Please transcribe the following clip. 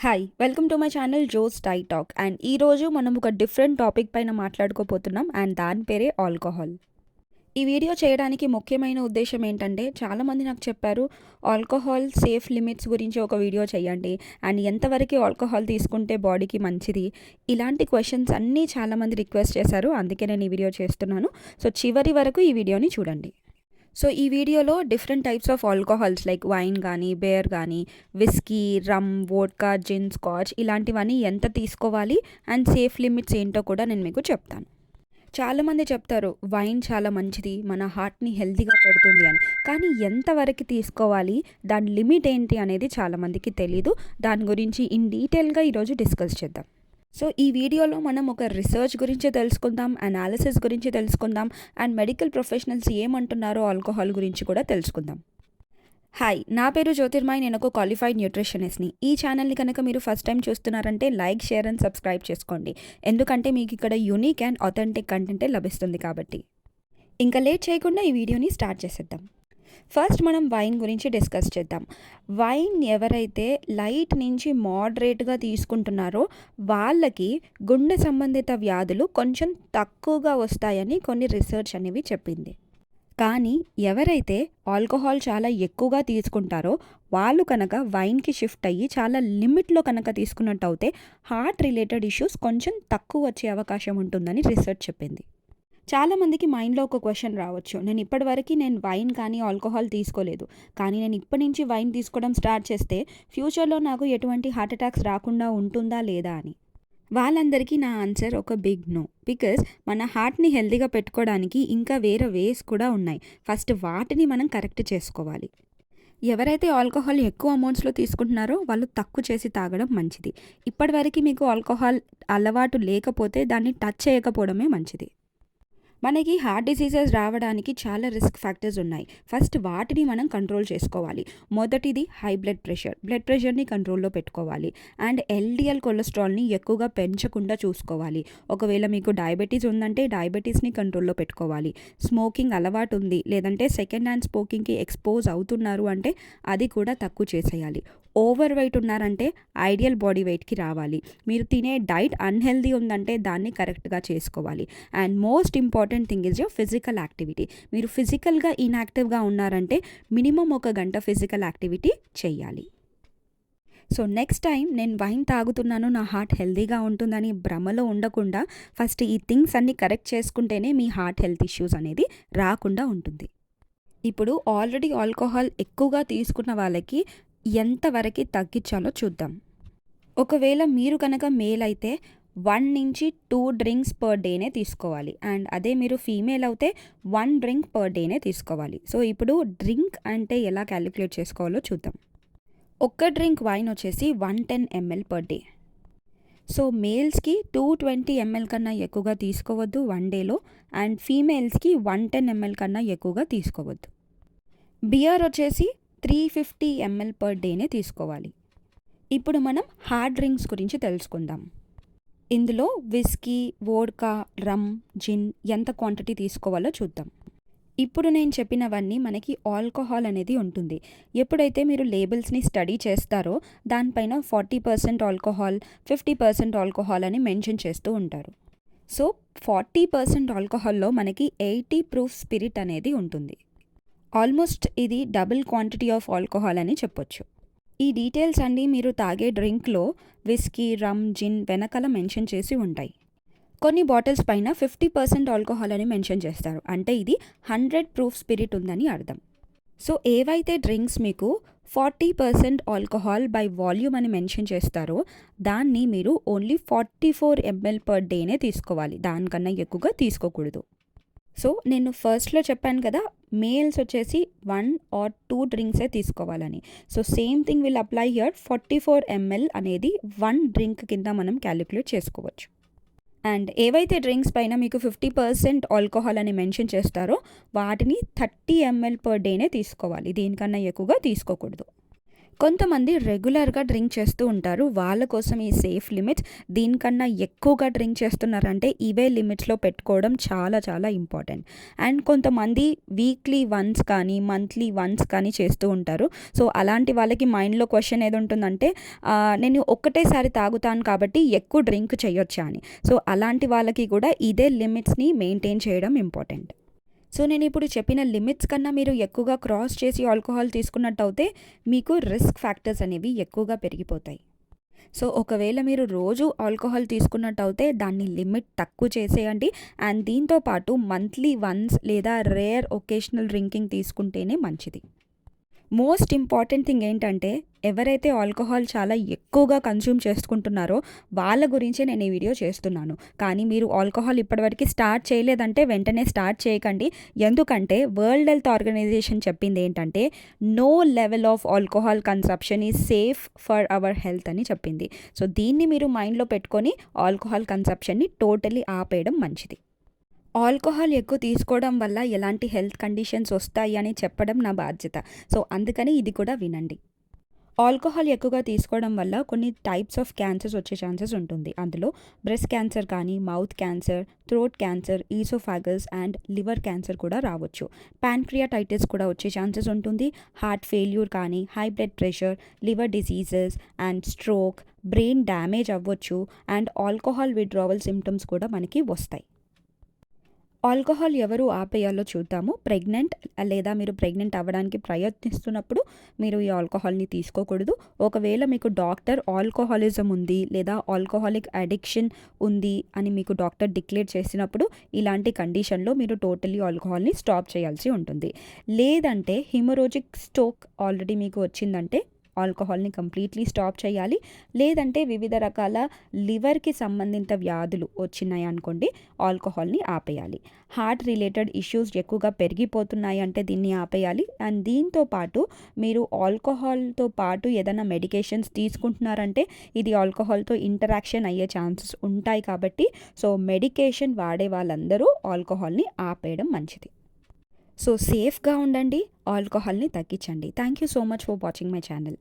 Hi! Welcome to my channel జోస్ టై టాక్. అండ్ ఈరోజు మనం ఒక డిఫరెంట్ టాపిక్ పైన మాట్లాడుకోబోతున్నాం. అండ్ దాని పేరే ఆల్కహాల్. ఈ వీడియో చేయడానికి ముఖ్యమైన ఉద్దేశ్యం ఏంటంటే, చాలామంది నాకు చెప్పారు ఆల్కహాల్ సేఫ్ లిమిట్స్ గురించి ఒక వీడియో చేయండి. అండ్ ఎంతవరకు ఆల్కహాల్ తీసుకుంటే బాడీకి మంచిది, ఇలాంటి క్వశ్చన్స్ అన్నీ చాలామంది రిక్వెస్ట్ చేశారు. అందుకే నేను ఈ వీడియో చేస్తున్నాను. సో చివరి వరకు ఈ వీడియోని చూడండి. సో ఈ వీడియోలో different types of alcohols like wine కానీ, బేర్ కానీ, విస్కీ, రమ్, వోడ్కా, జిన్, స్కాచ్ ఇలాంటివన్నీ ఎంత తీసుకోవాలి అండ్ సేఫ్ లిమిట్స్ ఏంటో కూడా నేను మీకు చెప్తాను. చాలామంది చెప్తారు వైన్ చాలా మంచిది, మన హార్ట్ని హెల్తీగా పెడుతుంది అని. కానీ ఎంతవరకు తీసుకోవాలి, దాని లిమిట్ ఏంటి అనేది చాలామందికి తెలీదు. దాని గురించి ఇన్ డీటెయిల్గా ఈరోజు డిస్కస్ చేద్దాం. సో ఈ వీడియోలో మనం ఒక రీసెర్చ్ గురించి తెలుసుకుందాం, అనాలిసిస్ గురించి తెలుసుకుందాం, అండ్ మెడికల్ ప్రొఫెషనల్స్ ఏమంటున్నారో ఆల్కహాల్ గురించి కూడా తెలుసుకుందాం. హాయ్, నా పేరు జ్యోతిర్మయ్. నేను ఒక క్వాలిఫైడ్ న్యూట్రిషనిస్ట్ని. ఈ ఛానల్ని కనుక మీరు ఫస్ట్ టైం చూస్తున్నారంటే లైక్, షేర్ అండ్ సబ్స్క్రైబ్ చేసుకోండి. ఎందుకంటే మీకు ఇక్కడ యూనిక్ అండ్ ఆథెంటిక్ కంటెంటే లభిస్తుంది కాబట్టి. ఇంకా లేట్ చేయకుండా ఈ వీడియోని స్టార్ట్ చేసేద్దాం. ఫస్ట్ మనం వైన్ గురించి డిస్కస్ చేద్దాం. వైన్ ఎవరైతే లైట్ నుంచి మోడరేట్గా తీసుకుంటున్నారో వాళ్ళకి గుండె సంబంధిత వ్యాధులు కొంచెం తక్కువగా వస్తాయని కొన్ని రీసెర్చ్ అనేవి చెప్పింది. కానీ ఎవరైతే ఆల్కహాల్ చాలా ఎక్కువగా తీసుకుంటారో వాళ్ళు కనుక వైన్కి షిఫ్ట్ అయ్యి చాలా లిమిట్లో కనుక తీసుకున్నట్టు అయితే హార్ట్ రిలేటెడ్ ఇష్యూస్ కొంచెం తక్కువ వచ్చే అవకాశం ఉంటుందని రీసెర్చ్ చెప్పింది. చాలామందికి మైండ్లో ఒక క్వశ్చన్ రావచ్చు, నేను ఇప్పటివరకు వైన్ కానీ ఆల్కహాల్ తీసుకోలేదు, కానీ నేను ఇప్పటి నుంచి వైన్ తీసుకోవడం స్టార్ట్ చేస్తే ఫ్యూచర్లో నాకు ఎటువంటి హార్ట్ అటాక్స్ రాకుండా ఉంటుందా లేదా అని. వాళ్ళందరికీ నా ఆన్సర్ ఒక బిగ్ నో. బికాజ్ మన హార్ట్ని హెల్తీగా పెట్టుకోవడానికి ఇంకా వేరే వేస్ కూడా ఉన్నాయి. ఫస్ట్ వాటిని మనం కరెక్ట్ చేసుకోవాలి. ఎవరైతే ఆల్కహాల్ ఎక్కువ అమౌంట్స్లో తీసుకుంటున్నారో వాళ్ళు తక్కువ చేసి తాగడం మంచిది. ఇప్పటివరకు మీకు ఆల్కహాల్ అలవాటు లేకపోతే దాన్ని టచ్ చేయకపోవడమే మంచిది. మనకి హార్ట్ డిసీజెస్ రావడానికి చాలా రిస్క్ ఫ్యాక్టర్స్ ఉన్నాయి. ఫస్ట్ వాటిని మనం కంట్రోల్ చేసుకోవాలి. మొదటిది హై బ్లడ్ ప్రెషర్ని కంట్రోల్లో పెట్టుకోవాలి. అండ్ ఎల్డిఎల్ కొలెస్ట్రాల్ని ఎక్కువగా పెంచకుండా చూసుకోవాలి. ఒకవేళ మీకు డయాబెటీస్ ఉందంటే డయాబెటీస్ని కంట్రోల్లో పెట్టుకోవాలి. స్మోకింగ్ అలవాటు ఉంది లేదంటే సెకండ్ హ్యాండ్ స్మోకింగ్కి ఎక్స్పోజ్ అవుతున్నారు అంటే అది కూడా తక్కువ చేసేయాలి. ఓవర్ వెయిట్ ఉన్నారంటే ఐడియల్ బాడీ వెయిట్కి రావాలి. మీరు తినే డైట్ అన్హెల్దీ ఉందంటే దాన్ని కరెక్ట్గా చేసుకోవాలి. And most important thing is your physical activity. మీరు ఫిజికల్గా ఇన్యాక్టివ్గా ఉన్నారంటే మినిమం 1 గంట ఫిజికల్ యాక్టివిటీ చేయాలి. సో నెక్స్ట్ టైం నేను వైన్ తాగుతున్నాను, నా హార్ట్ హెల్తీగా ఉంటుందని భ్రమలో ఉండకుండా ఫస్ట్ ఈ థింగ్స్ అన్నీ కరెక్ట్ చేసుకుంటేనే మీ హార్ట్ హెల్త్ ఇష్యూస్ అనేది రాకుండా ఉంటుంది. ఇప్పుడు ఆల్రెడీ ఆల్కహాల్ ఎక్కువగా తీసుకున్న వాళ్ళకి ఎంతవరకు తగ్గించాలో చూద్దాం. ఒకవేళ మీరు కనుక మేల్ అయితే 1 నుంచి 2 డ్రింక్స్ పర్ డేనే తీసుకోవాలి. అండ్ అదే మీరు ఫీమేల్ అయితే 1 డ్రింక్ పర్ డేనే తీసుకోవాలి. సో ఇప్పుడు డ్రింక్ అంటే ఎలా క్యాలిక్యులేట్ చేసుకోవాలో చూద్దాం. ఒక్క డ్రింక్ వైన్ వచ్చేసి 110 ml పర్ డే. సో మేల్స్కి 220 ml కన్నా ఎక్కువగా తీసుకోవద్దు 1 డేలో. అండ్ ఫీమేల్స్కి 110 ml కన్నా ఎక్కువగా తీసుకోవద్దు. బియర్ వచ్చేసి 350 ml పర్ డేనే తీసుకోవాలి. ఇప్పుడు మనం హార్డ్ డ్రింక్స్ గురించి తెలుసుకుందాం. ఇందులో విస్కీ, వోడ్కా, రమ్, జిన్ ఎంత క్వాంటిటీ తీసుకోవాలో చూద్దాం. ఇప్పుడు నేను చెప్పినవన్నీ మనకి ఆల్కహాల్ అనేది ఉంటుంది. ఎప్పుడైతే మీరు లేబుల్స్ని స్టడీ చేస్తారో దానిపైన 40% ఆల్కహాల్, 50% ఆల్కహాల్ అని మెన్షన్ చేస్తూ ఉంటారు. సో 40% ఆల్కహాల్లో మనకి 80 ప్రూఫ్ స్పిరిట్ అనేది ఉంటుంది. ఆల్మోస్ట్ ఇది డబుల్ క్వాంటిటీ ఆఫ్ ఆల్కహాల్ అని చెప్పొచ్చు. ఈ డీటెయిల్స్ అన్నీ మీరు తాగే డ్రింక్లో విస్కీ, రమ్, జిన్ వెనకాల మెన్షన్ చేసి ఉంటాయి. కొన్ని బాటిల్స్ పైన 50% ఆల్కహాల్ అని మెన్షన్ చేస్తారు. అంటే ఇది 100 ప్రూఫ్ స్పిరిట్ ఉందని అర్థం. సో ఏవైతే డ్రింక్స్ మీకు 40% ఆల్కహాల్ బై వాల్యూమ్ అని మెన్షన్ చేస్తారో దాన్ని మీరు ఓన్లీ 44 ml పర్ డేనే తీసుకోవాలి. దానికన్నా ఎక్కువగా తీసుకోకూడదు. సో నేను ఫస్ట్లో చెప్పాను కదా, మేల్స్ వచ్చేసి 1 or 2 డ్రింక్సే తీసుకోవాలని. So same thing will apply here. 44 ml అనేది 1 డ్రింక్ కింద మనం క్యాలిక్యులేట్ చేసుకోవచ్చు. అండ్ ఏవైతే డ్రింక్స్ పైన మీకు 50% ఆల్కహాల్ అని మెన్షన్ చేస్తారో వాటిని 30 ml పర్ డేనే తీసుకోవాలి. దీనికన్నా ఎక్కువగా తీసుకోకూడదు. కొంతమంది రెగ్యులర్‌గా డ్రింక్ చేస్తూ ఉంటారు. వాళ్ళ కోసం ఈ సేఫ్ లిమిట్స్. దీనికన్నా ఎక్కువగా డ్రింక్ చేస్తున్నారంటే ఇవే లిమిట్స్‌లో పెట్టుకోవడం చాలా చాలా ఇంపార్టెంట్. అండ్ కొంతమంది వీక్లీ వన్స్ కానీ, మంత్లీ వన్స్ కానీ చేస్తూ ఉంటారు. సో, అలాంటి వాళ్ళకి మైండ్‌లో క్వెషన్ ఏదుంటుందంటే నేను ఒక్కటేసారి తాగుతాను కాబట్టి ఎక్కువ డ్రింక్ చేయొచ్చా అని. సో, అలాంటి వాళ్ళకి కూడా ఇదే లిమిట్స్‌ని మెయింటైన్ చేయడం ఇంపార్టెంట్. సో, నేనిప్పుడు చెప్పిన లిమిట్స్ కన్నా మీరు ఎక్కువగా క్రాస్ చేసి ఆల్కహాల్ తీసుకున్నట్టయితే మీకు రిస్క్ ఫ్యాక్టర్స్ అనేవి ఎక్కువగా పెరిగిపోతాయి. సో, ఒకవేళ మీరు రోజు ఆల్కహాల్ తీసుకున్నట్టయితే దాన్ని లిమిట్ తక్కువ చేసేయండి. అండ్ దీంతో పాటు మంత్లీ వన్స్ లేదా రేర్ ఒకేషనల్ డ్రింకింగ్ తీసుకుంటేనే మంచిది. మోస్ట్ ఇంపార్టెంట్ థింగ్ ఏంటంటే ఎవరైతే ఆల్కహాల్ చాలా ఎక్కువగా కన్జ్యూమ్ చేసుకుంటున్నారో వాళ్ళ గురించే నేను ఈ వీడియో చేస్తున్నాను. కానీ మీరు ఆల్కహాల్ ఇప్పటివరకు స్టార్ట్ చేయలేదంటే వెంటనే స్టార్ట్ చేయకండి. ఎందుకంటే వరల్డ్ హెల్త్ ఆర్గనైజేషన్ చెప్పింది ఏంటంటే no level of alcohol consumption is safe for our health అని చెప్పింది. సో, దీన్ని మీరు మైండ్లో పెట్టుకొని ఆల్కహాల్ కన్సంప్షన్ని టోటలీ ఆపేయడం మంచిది. ఆల్కహాల్ ఎక్కువ తీసుకోవడం వల్ల ఎలాంటి హెల్త్ కండిషన్స్ వస్తాయి అని చెప్పడం నా బాధ్యత. సో, అందుకని ఇది కూడా వినండి. ఆల్కహాల్ ఎక్కువగా తీసుకోవడం వల్ల కొన్ని టైప్స్ ఆఫ్ క్యాన్సర్స్ వచ్చే ఛాన్సెస్ ఉంటుంది. అందులో బ్రెస్ట్ క్యాన్సర్ కానీ, mouth cancer, throat cancer, oesophagus and liver cancer కూడా రావచ్చు. ప్యాంక్రియాటైటిస్ కూడా వచ్చే ఛాన్సెస్ ఉంటుంది. హార్ట్ ఫెయిల్యూర్ కానీ, high blood pressure, liver diseases and stroke, brain damage అవ్వచ్చు అండ్ ఆల్కహాల్ విత్డ్రావల్ సిమ్టమ్స్ కూడా మనకి వస్తాయి. ఆల్కహాల్ ఎవరు ఆపేయాలో చూద్దాము. లేదా మీరు ప్రెగ్నెంట్ అవ్వడానికి ప్రయత్నిస్తున్నప్పుడు మీరు ఈ ఆల్కహాల్‌ని తీసుకోకూడదు. ఒకవేళ మీకు డాక్టర్ ఆల్కహాలిజం ఉంది లేదా ఆల్కహాలిక్ అడిక్షన్ ఉంది అని మీకు డాక్టర్ డిక్లేర్ చేసినప్పుడు ఇలాంటి కండిషన్‌లో మీరు టోటల్లీ ఆల్కహాల్‌ని స్టాప్ చేయాల్సి ఉంటుంది. లేదంటే హిమోరాజిక్ స్ట్రోక్ ఆల్రెడీ మీకు వచ్చిందంటే ఆల్కహాల్‌ని కంప్లీట్‌లీ స్టాప్ చేయాలి. లేదంటే వివిధ రకాల లివర్‌కి సంబంధిత వ్యాధులు వచ్చినాయి అనుకోండి ఆల్కహాల్‌ని ఆపేయాలి. హార్ట్ రిలేటెడ్ ఇష్యూస్ ఎక్కువగా పెరిగిపోతున్నాయి అంటే దీన్ని ఆపేయాలి. అండ్ దీంతో పాటు మీరు ఆల్కహాల్‌తో పాటు ఏదైనా మెడికేషన్స్ తీసుకుంటున్నారంటే ఇది ఆల్కహాల్‌తో ఇంటరాక్షన్ అయ్యే ఛాన్సెస్ ఉంటాయి కాబట్టి సో, మెడికేషన్ వాడే వాళ్ళందరూ ఆల్కహాల్‌ని ఆపేయడం మంచిది. సో, సేఫ్‌గా ఉండండి. ఆల్కహాల్‌ని తగ్గించండి. Thank you so much for watching my channel.